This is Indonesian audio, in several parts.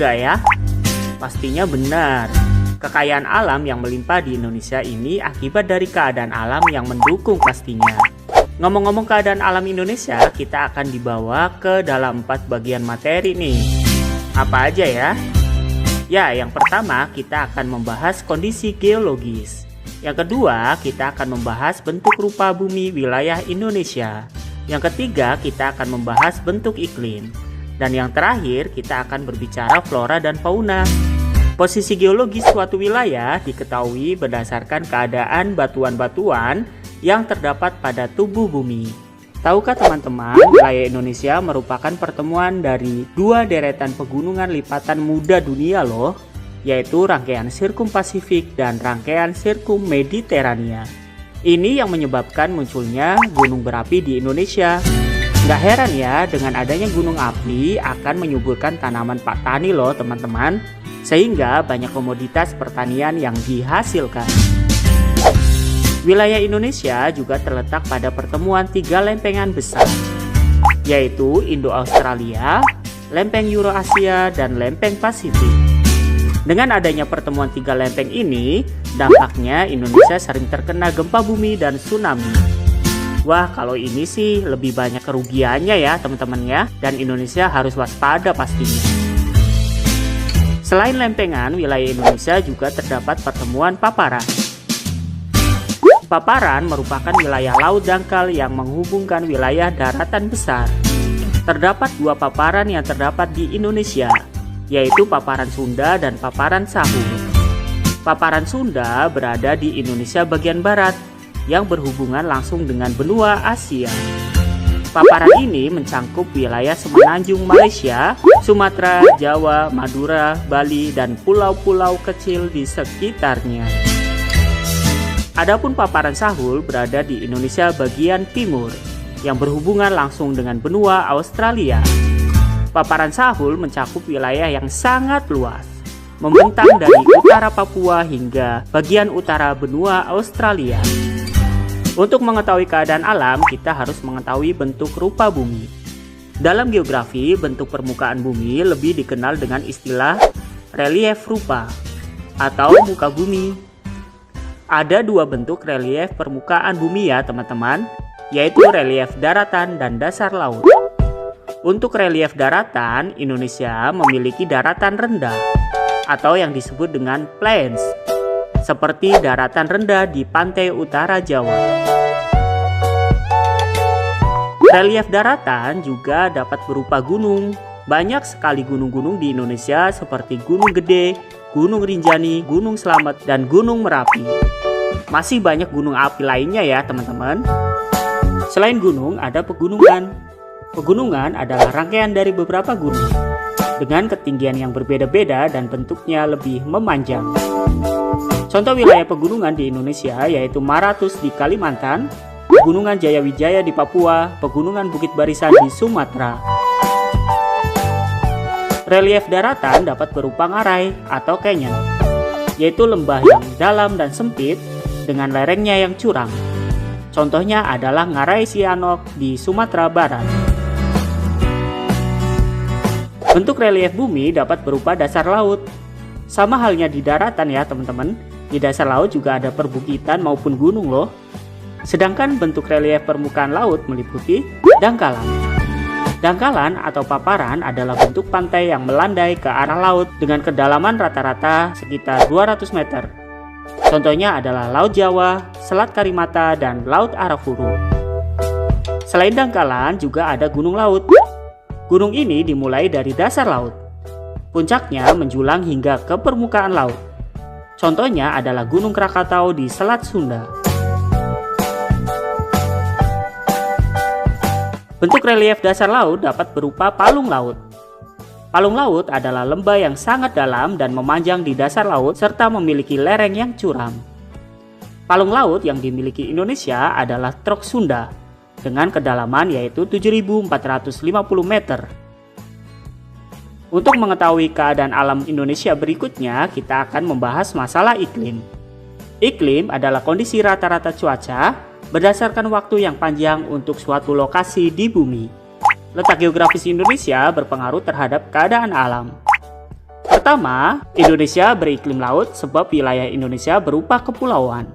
gak ya? Pastinya benar. Kekayaan alam yang melimpah di Indonesia ini akibat dari keadaan alam yang mendukung pastinya. Ngomong-ngomong keadaan alam Indonesia, kita akan dibawa ke dalam 4 bagian materi nih. Apa aja ya? Ya, yang pertama kita akan membahas kondisi geologis. Yang kedua, kita akan membahas bentuk rupa bumi wilayah Indonesia. Yang ketiga, kita akan membahas bentuk iklim. Dan yang terakhir, kita akan berbicara flora dan fauna. Posisi geologis suatu wilayah diketahui berdasarkan keadaan batuan-batuan yang terdapat pada tubuh bumi. Tahukah teman-teman, wilayah Indonesia merupakan pertemuan dari 2 deretan pegunungan lipatan muda dunia loh, yaitu rangkaian Sirkum Pasifik dan rangkaian Sirkum Mediterania. Ini yang menyebabkan munculnya gunung berapi di Indonesia. Nggak heran ya, dengan adanya gunung api akan menyuburkan tanaman Pak Tani loh teman-teman, sehingga banyak komoditas pertanian yang dihasilkan. Wilayah Indonesia juga terletak pada pertemuan 3 lempengan besar, yaitu Indo-Australia, lempeng Eurasia, dan lempeng Pasifik. Dengan adanya pertemuan 3 lempeng ini, dampaknya Indonesia sering terkena gempa bumi dan tsunami. Wah, kalau ini sih lebih banyak kerugiannya ya teman-teman ya, dan Indonesia harus waspada pastinya. Selain lempengan, wilayah Indonesia juga terdapat pertemuan paparan. Paparan merupakan wilayah laut dangkal yang menghubungkan wilayah daratan besar. Terdapat 2 paparan yang terdapat di Indonesia, yaitu paparan Sunda dan paparan Sahul. Paparan Sunda berada di Indonesia bagian barat, yang berhubungan langsung dengan benua Asia. Paparan ini mencangkup wilayah semenanjung Malaysia, Sumatera, Jawa, Madura, Bali, dan pulau-pulau kecil di sekitarnya. Adapun paparan Sahul berada di Indonesia bagian timur, yang berhubungan langsung dengan benua Australia. Paparan Sahul mencakup wilayah yang sangat luas, membentang dari utara Papua hingga bagian utara benua Australia. Untuk mengetahui keadaan alam, kita harus mengetahui bentuk rupa bumi. Dalam geografi, bentuk permukaan bumi lebih dikenal dengan istilah relief rupa atau muka bumi. Ada 2 bentuk relief permukaan bumi ya teman-teman, yaitu relief daratan dan dasar laut. Untuk relief daratan, Indonesia memiliki daratan rendah atau yang disebut dengan plains, seperti daratan rendah di pantai utara Jawa. Relief daratan juga dapat berupa gunung. Banyak sekali gunung-gunung di Indonesia seperti Gunung Gede, Gunung Rinjani, Gunung Slamet, dan Gunung Merapi. Masih banyak gunung api lainnya ya teman-teman. Selain gunung, ada pegunungan. Pegunungan adalah rangkaian dari beberapa gunung dengan ketinggian yang berbeda-beda dan bentuknya lebih memanjang. Contoh wilayah pegunungan di Indonesia yaitu Maratus di Kalimantan, Pegunungan Jayawijaya di Papua, Pegunungan Bukit Barisan di Sumatera. Relief daratan dapat berupa ngarai atau canyon, yaitu lembah yang dalam dan sempit dengan lerengnya yang curam. Contohnya adalah Ngarai Sianok di Sumatera Barat. Bentuk relief bumi dapat berupa dasar laut. Sama halnya di daratan ya teman-teman, di dasar laut juga ada perbukitan maupun gunung loh. Sedangkan bentuk relief permukaan laut meliputi dangkalan. Dangkalan atau paparan adalah bentuk pantai yang melandai ke arah laut dengan kedalaman rata-rata sekitar 200 meter. Contohnya adalah Laut Jawa, Selat Karimata, dan Laut Arafuru. Selain dangkalan juga ada gunung laut. Gunung ini dimulai dari dasar laut. Puncaknya menjulang hingga ke permukaan laut. Contohnya adalah Gunung Krakatau di Selat Sunda. Bentuk relief dasar laut dapat berupa palung laut. Palung laut adalah lembah yang sangat dalam dan memanjang di dasar laut serta memiliki lereng yang curam. Palung laut yang dimiliki Indonesia adalah Trok Sunda dengan kedalaman yaitu 7.450 meter. Untuk mengetahui keadaan alam Indonesia berikutnya, kita akan membahas masalah iklim. Iklim adalah kondisi rata-rata cuaca berdasarkan waktu yang panjang untuk suatu lokasi di bumi. Letak geografis Indonesia berpengaruh terhadap keadaan alam. Pertama, Indonesia beriklim laut sebab wilayah Indonesia berupa kepulauan,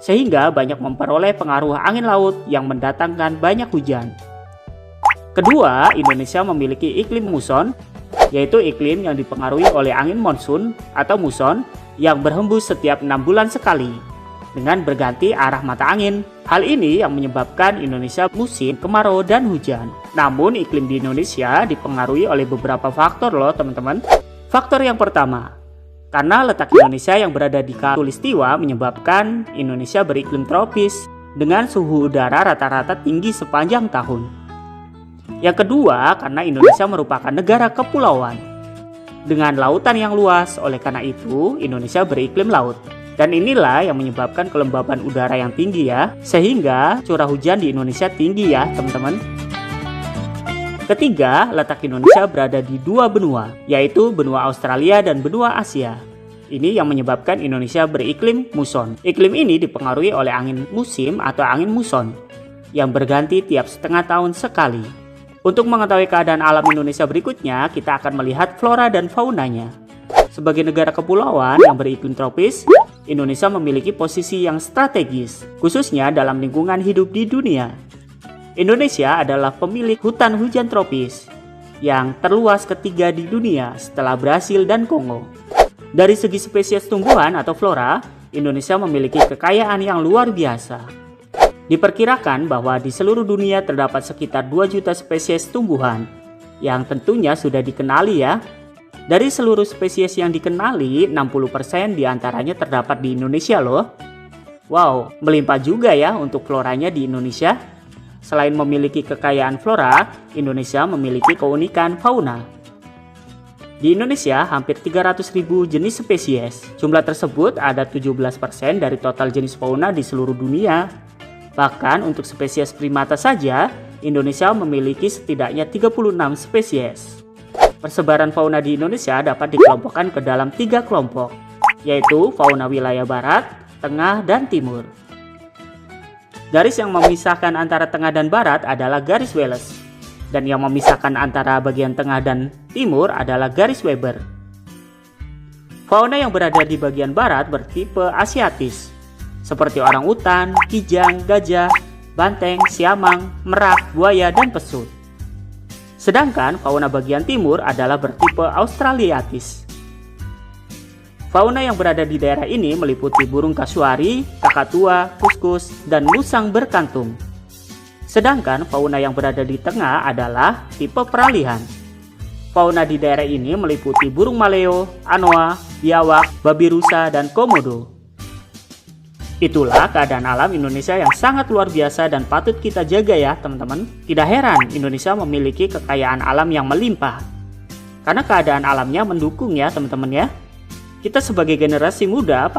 sehingga banyak memperoleh pengaruh angin laut yang mendatangkan banyak hujan. Kedua, Indonesia memiliki iklim muson, yaitu iklim yang dipengaruhi oleh angin monsun atau muson yang berhembus setiap 6 bulan sekali dengan berganti arah mata angin. Hal ini yang menyebabkan Indonesia musim kemarau dan hujan. Namun iklim di Indonesia dipengaruhi oleh beberapa faktor loh teman-teman. Faktor yang pertama, karena letak Indonesia yang berada di Khatulistiwa menyebabkan Indonesia beriklim tropis dengan suhu udara rata-rata tinggi sepanjang tahun. Yang kedua, karena Indonesia merupakan negara kepulauan dengan lautan yang luas, oleh karena itu Indonesia beriklim laut. Dan inilah yang menyebabkan kelembaban udara yang tinggi ya, sehingga curah hujan di Indonesia tinggi ya teman-teman. Ketiga, letak Indonesia berada di dua benua, yaitu benua Australia dan benua Asia. Ini yang menyebabkan Indonesia beriklim muson. Iklim ini dipengaruhi oleh angin musim atau angin muson yang berganti tiap setengah tahun sekali. Untuk mengetahui keadaan alam Indonesia berikutnya, kita akan melihat flora dan faunanya. Sebagai negara kepulauan yang beriklim tropis, Indonesia memiliki posisi yang strategis, khususnya dalam lingkungan hidup di dunia. Indonesia adalah pemilik hutan hujan tropis yang terluas ketiga di dunia setelah Brasil dan Kongo. Dari segi spesies tumbuhan atau flora, Indonesia memiliki kekayaan yang luar biasa. Diperkirakan bahwa di seluruh dunia terdapat sekitar 2 juta spesies tumbuhan yang tentunya sudah dikenali ya. Dari seluruh spesies yang dikenali, 60% diantaranya terdapat di Indonesia loh. Wow, melimpah juga ya untuk floranya di Indonesia. Selain memiliki kekayaan flora, Indonesia memiliki keunikan fauna. Di Indonesia hampir 300.000 jenis spesies. Jumlah tersebut ada 17% dari total jenis fauna di seluruh dunia. Bahkan untuk spesies primata saja, Indonesia memiliki setidaknya 36 spesies. Persebaran fauna di Indonesia dapat dikelompokkan ke dalam 3 kelompok, yaitu fauna wilayah barat, tengah, dan timur. Garis yang memisahkan antara tengah dan barat adalah garis Wallace, dan yang memisahkan antara bagian tengah dan timur adalah garis Weber. Fauna yang berada di bagian barat bertipe asiatis, seperti orangutan, kijang, gajah, banteng, siamang, merak, buaya, dan pesut. Sedangkan fauna bagian timur adalah bertipe australiatis. Fauna yang berada di daerah ini meliputi burung kasuari, kakatua, kuskus, dan musang berkantung. Sedangkan fauna yang berada di tengah adalah tipe peralihan. Fauna di daerah ini meliputi burung maleo, anoa, biawak, babi rusa, dan komodo. Itulah keadaan alam Indonesia yang sangat luar biasa dan patut kita jaga ya teman-teman. Tidak heran Indonesia memiliki kekayaan alam yang melimpah, karena keadaan alamnya mendukung ya teman-teman ya. Kita sebagai generasi muda